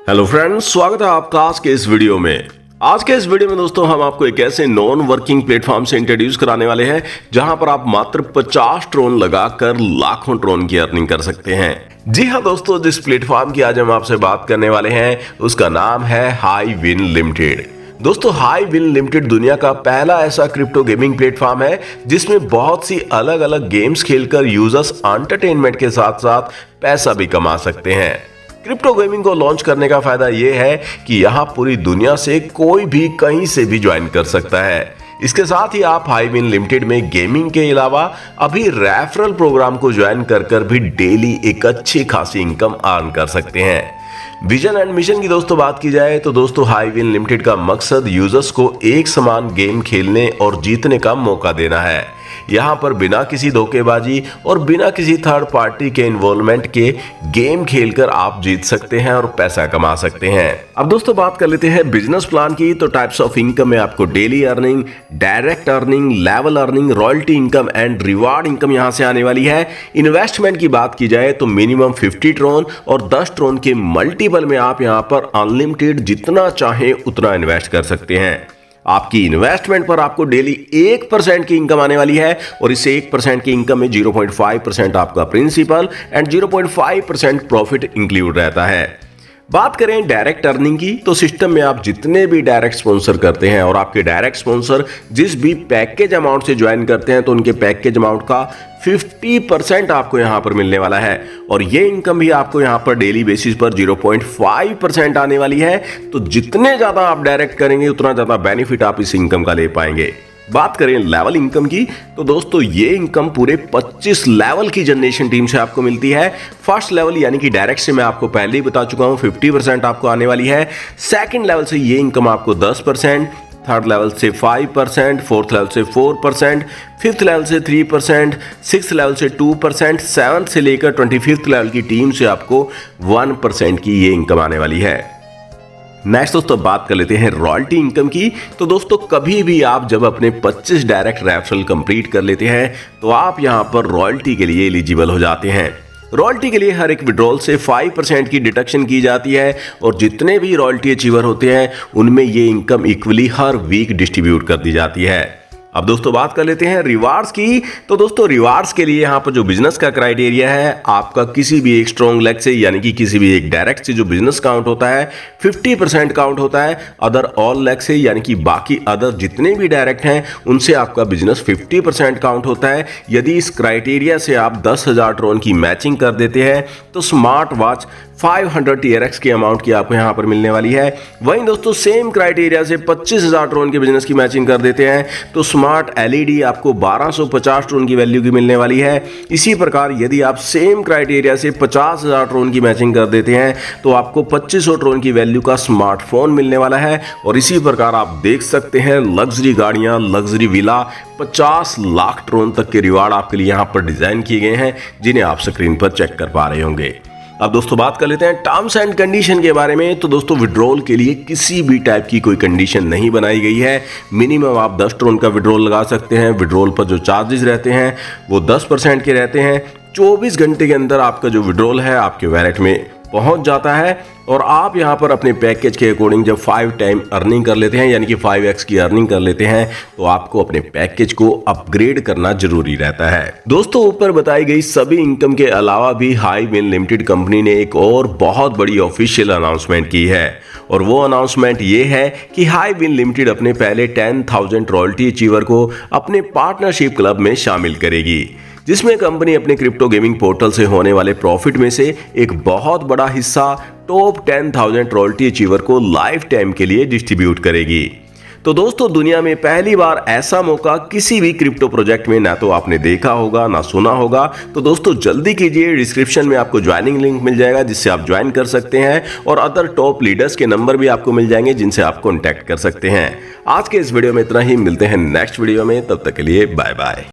Hello friends, स्वागत है आपका आज के इस वीडियो में। आज के इस वीडियो में दोस्तों हम आपको एक ऐसे नॉन वर्किंग प्लेटफॉर्म से इंट्रोड्यूस कराने वाले हैं जहां पर आप मात्र 50 ट्रोन लगाकर लाखों ट्रोन की अर्निंग कर सकते हैं। जी हां दोस्तों, जिस प्लेटफॉर्म की आज हम आपसे बात करने वाले हैं उसका नाम है हाईविन लिमिटेड। दोस्तों, हाईविन लिमिटेड दुनिया का पहला ऐसा क्रिप्टो गेमिंग प्लेटफॉर्म है जिसमें बहुत सी अलग अलग गेम्स खेलकर यूजर्स एंटरटेनमेंट के साथ साथ पैसा भी कमा सकते हैं। क्रिप्टो गेमिंग को लॉन्च करने का फायदा यह है कि यहां पूरी दुनिया से कोई भी कहीं से भी ज्वाइन कर सकता है। इसके साथ ही आप हाईविन लिमिटेड में गेमिंग के अलावा अभी रेफरल प्रोग्राम को ज्वाइन कर भी डेली एक अच्छी खासी इनकम अर्न कर सकते हैं। विजन एंड मिशन की दोस्तों बात की जाए तो दोस्तों हाईविन लिमिटेड का मकसद यूजर्स को एक समान गेम खेलने और जीतने का मौका देना है। यहाँ पर बिना किसी धोखेबाजी और बिना किसी थर्ड पार्टी के इन्वॉल्वमेंट के गेम खेलकर आप जीत सकते हैं और पैसा कमा सकते हैं। अब दोस्तों बात कर लेते हैं बिजनेस प्लान की। तो टाइप्स ऑफ इनकम में आपको daily earning, direct earning, level earning, royalty income and reward income यहाँ से आने वाली है। इन्वेस्टमेंट की बात की जाए तो मिनिमम 50 ट्रोन और 10 ट्रोन के मल्टीपल में आप यहाँ पर अनलिमिटेड जितना चाहे उतना इन्वेस्ट कर सकते हैं। आपकी इन्वेस्टमेंट पर आपको डेली 1% की इनकम आने वाली है और इससे 1% की इनकम में 0.5% आपका प्रिंसिपल एंड 0.5% प्रॉफिट इंक्लूड रहता है। बात करें डायरेक्ट अर्निंग की तो सिस्टम में आप जितने भी डायरेक्ट स्पॉन्सर करते हैं और आपके डायरेक्ट स्पॉन्सर जिस भी पैकेज अमाउंट से ज्वाइन करते हैं तो उनके पैकेज अमाउंट का 50% आपको यहां पर मिलने वाला है और ये इनकम भी आपको यहां पर डेली बेसिस पर 0.5% आने वाली है। तो जितने ज्यादा आप डायरेक्ट करेंगे उतना ज्यादा बेनिफिट आप इस इनकम का ले पाएंगे। बात करें लेवल इनकम की तो दोस्तों ये इनकम पूरे 25 लेवल की जनरेशन टीम से आपको मिलती है। फर्स्ट लेवल यानी कि डायरेक्ट से मैं आपको पहले ही बता चुका हूं 50% आपको आने वाली है। सेकंड लेवल से ये इनकम आपको 10%, थर्ड लेवल से 5%, फोर्थ लेवल से 4%, फिफ्थ लेवल से 3%, सिक्स्थ लेवल से 2%, सेवंथ से लेकर 25th लेवल की टीम से आपको 1% की ये इनकम आने वाली है। नेक्स्ट दोस्तों बात कर लेते हैं रॉयल्टी इनकम की। तो दोस्तों कभी भी आप जब अपने 25 डायरेक्ट रेफरल कंप्लीट कर लेते हैं तो आप यहां पर रॉयल्टी के लिए एलिजिबल हो जाते हैं। रॉयल्टी के लिए हर एक विड्रॉल से 5% की डिडक्शन की जाती है और जितने भी रॉयल्टी अचीवर होते हैं उनमें ये इनकम इक्वली हर वीक डिस्ट्रीब्यूट कर दी जाती है। अब दोस्तों बात कर लेते हैं रिवार्ड्स की। तो दोस्तों रिवार्ड्स के लिए यहाँ पर जो बिजनेस का क्राइटेरिया है आपका किसी भी एक स्ट्रॉन्ग लेग से यानी कि किसी भी एक डायरेक्ट से जो बिजनेस काउंट होता है 50% काउंट होता है। अदर ऑल लेग से यानी कि बाकी अदर जितने भी डायरेक्ट हैं उनसे आपका बिजनेस 50% काउंट होता है। यदि इस क्राइटेरिया से आप 10,000 ट्रोन की मैचिंग कर देते हैं तो स्मार्ट वॉच 500 TRX की अमाउंट की आपको यहां पर मिलने वाली है। वहीं दोस्तों सेम क्राइटेरिया से 25,000 ट्रोन के बिजनेस की मैचिंग कर देते हैं तो स्मार्ट LED आपको 1250 ट्रोन की वैल्यू की मिलने वाली है। इसी प्रकार यदि आप सेम क्राइटेरिया से 50,000 ट्रोन की मैचिंग कर देते हैं तो आपको 2500 ट्रोन की वैल्यू का स्मार्टफोन मिलने वाला है। और इसी प्रकार आप देख सकते हैं लग्जरी गाड़ियां, लग्जरी विला, 50 लाख ट्रोन तक के रिवार्ड आपके लिए यहां पर डिजाइन किए गए हैं जिन्हें आप स्क्रीन पर चेक कर पा रहे होंगे। अब दोस्तों बात कर लेते हैं टर्म्स एंड कंडीशन के बारे में। तो दोस्तों विड्रॉल के लिए किसी भी टाइप की कोई कंडीशन नहीं बनाई गई है। मिनिमम आप 10 ट्रोन का विड्रॉल लगा सकते हैं। विड्रॉल पर जो चार्जेस रहते हैं वो 10% के रहते हैं। 24 घंटे के अंदर आपका जो विड्रॉल है आपके वैलेट में पहुंच जाता है और आप यहां पर अपने पैकेज के अकॉर्डिंग जब 5 टाइम अर्निंग कर लेते हैं यानी कि 5x की अर्निंग कर लेते हैं तो आपको अपने पैकेज को अपग्रेड करना जरूरी रहता है। दोस्तों ऊपर बताई गई सभी इनकम के अलावा भी हाईविन लिमिटेड कंपनी ने एक और बहुत बड़ी ऑफिशियल अनाउंसमेंट की है और वो अनाउंसमेंट ये है कि हाईविन लिमिटेड अपने पहले 10,000 रॉयल्टी अचीवर को अपने पार्टनरशिप क्लब में शामिल करेगी जिसमें कंपनी अपने क्रिप्टो गेमिंग पोर्टल से होने वाले प्रॉफिट में से एक बहुत बड़ा हिस्सा टॉप 10,000 रॉयल्टी अचीवर को लाइफ टाइम के लिए डिस्ट्रीब्यूट करेगी। तो दोस्तों दुनिया में पहली बार ऐसा मौका किसी भी क्रिप्टो प्रोजेक्ट में ना तो आपने देखा होगा ना सुना होगा। तो दोस्तों जल्दी कीजिए, डिस्क्रिप्शन में आपको ज्वाइनिंग लिंक मिल जाएगा जिससे आप ज्वाइन कर सकते हैं और अदर टॉप लीडर्स के नंबर भी आपको मिल जाएंगे जिनसे आप कॉन्टैक्ट कर सकते हैं। आज के इस वीडियो में इतना ही, मिलते हैं नेक्स्ट वीडियो में, तब तक के लिए बाय बाय।